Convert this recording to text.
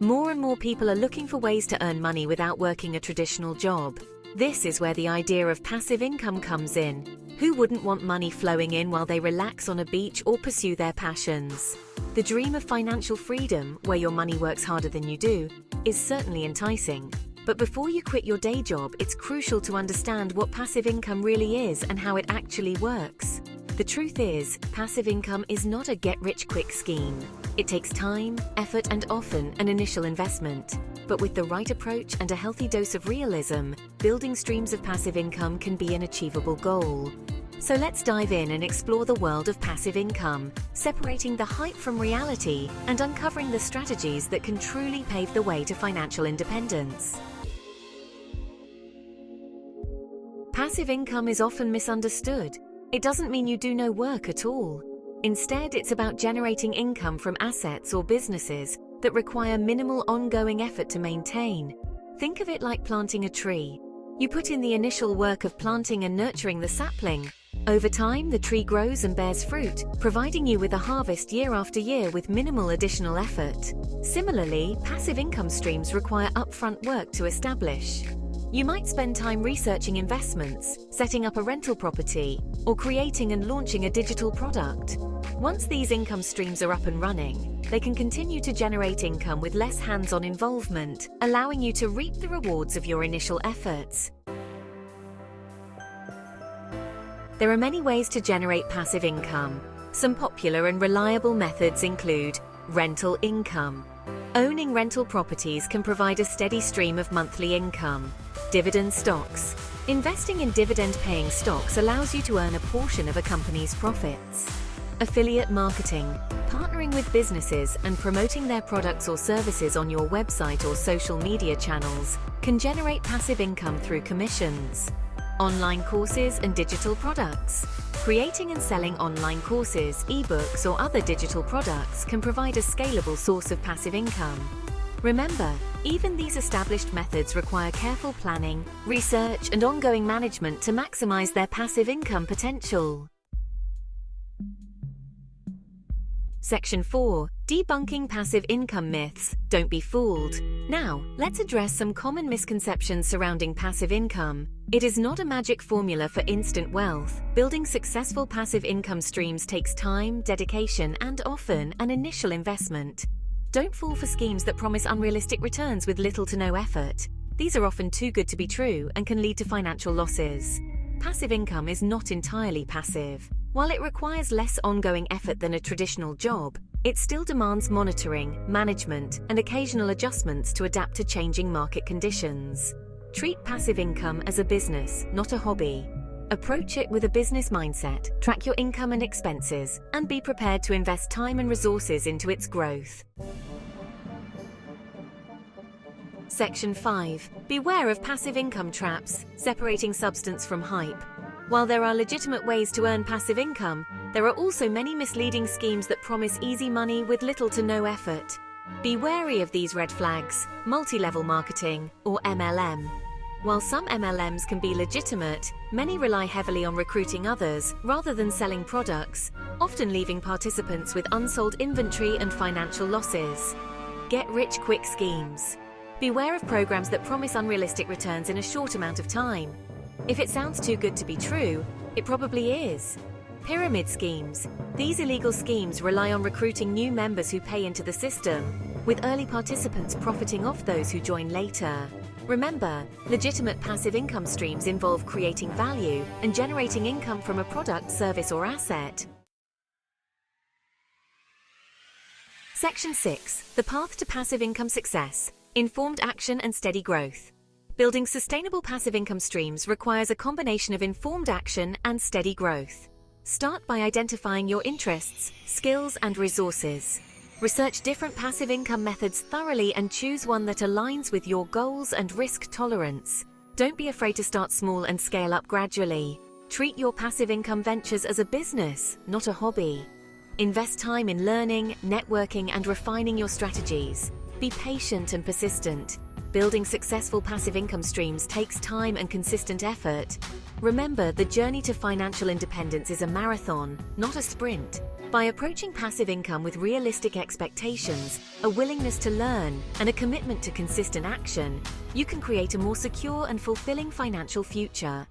More and more people are looking for ways to earn money without working a traditional job. This is where the idea of passive income comes in. Who wouldn't want money flowing in while they relax on a beach or pursue their passions? The dream of financial freedom, where your money works harder than you do, is certainly enticing. But before you quit your day job, it's crucial to understand what passive income really is and how it actually works. The truth is, passive income is not a get-rich-quick scheme. It takes time, effort, and often an initial investment. But with the right approach and a healthy dose of realism, building streams of passive income can be an achievable goal. So let's dive in and explore the world of passive income, separating the hype from reality and uncovering the strategies that can truly pave the way to financial independence. Passive income is often misunderstood. It doesn't mean you do no work at all. Instead, it's about generating income from assets or businesses that require minimal ongoing effort to maintain. Think of it like planting a tree. You put in the initial work of planting and nurturing the sapling. Over time, the tree grows and bears fruit, providing you with a harvest year after year with minimal additional effort. Similarly, passive income streams require upfront work to establish. You might spend time researching investments, setting up a rental property, or creating and launching a digital product. Once these income streams are up and running, they can continue to generate income with less hands-on involvement, allowing you to reap the rewards of your initial efforts. There are many ways to generate passive income. Some popular and reliable methods include rental income. Owning rental properties can provide a steady stream of monthly income. Dividend stocks. Investing in dividend-paying stocks allows you to earn a portion of a company's profits. Affiliate marketing. Partnering with businesses and promoting their products or services on your website or social media channels can generate passive income through commissions. Online courses and digital products. Creating and selling online courses, ebooks, or other digital products can provide a scalable source of passive income. Remember, even these established methods require careful planning, research, and ongoing management to maximize their passive income potential. Section 4. Debunking passive income myths. Don't be fooled. Now, let's address some common misconceptions surrounding passive income. It is not a magic formula for instant wealth. Building successful passive income streams takes time, dedication, and often an initial investment. Don't fall for schemes that promise unrealistic returns with little to no effort. These are often too good to be true and can lead to financial losses. Passive income is not entirely passive. While it requires less ongoing effort than a traditional job, it still demands monitoring, management, and occasional adjustments to adapt to changing market conditions. Treat passive income as a business, not a hobby. Approach it with a business mindset, track your income and expenses, and be prepared to invest time and resources into its growth. Section 5. Beware of passive income traps, separating substance from hype. While there are legitimate ways to earn passive income, there are also many misleading schemes that promise easy money with little to no effort. Be wary of these red flags: multi-level marketing, or MLM. While some MLMs can be legitimate, many rely heavily on recruiting others rather than selling products, often leaving participants with unsold inventory and financial losses. Get-rich-quick schemes. Beware of programs that promise unrealistic returns in a short amount of time. If it sounds too good to be true, it probably is. Pyramid schemes. These illegal schemes rely on recruiting new members who pay into the system, with early participants profiting off those who join later. Remember, legitimate passive income streams involve creating value and generating income from a product, service, or asset. Section 6. The path to passive income success. Informed action and steady growth. Building sustainable passive income streams requires a combination of informed action and steady growth. Start by identifying your interests, skills, and resources. Research different passive income methods thoroughly and choose one that aligns with your goals and risk tolerance. Don't be afraid to start small and scale up gradually. Treat your passive income ventures as a business, not a hobby. Invest time in learning, networking, and refining your strategies. Be patient and persistent. Building successful passive income streams takes time and consistent effort. Remember, the journey to financial independence is a marathon, not a sprint. By approaching passive income with realistic expectations, a willingness to learn, and a commitment to consistent action, you can create a more secure and fulfilling financial future.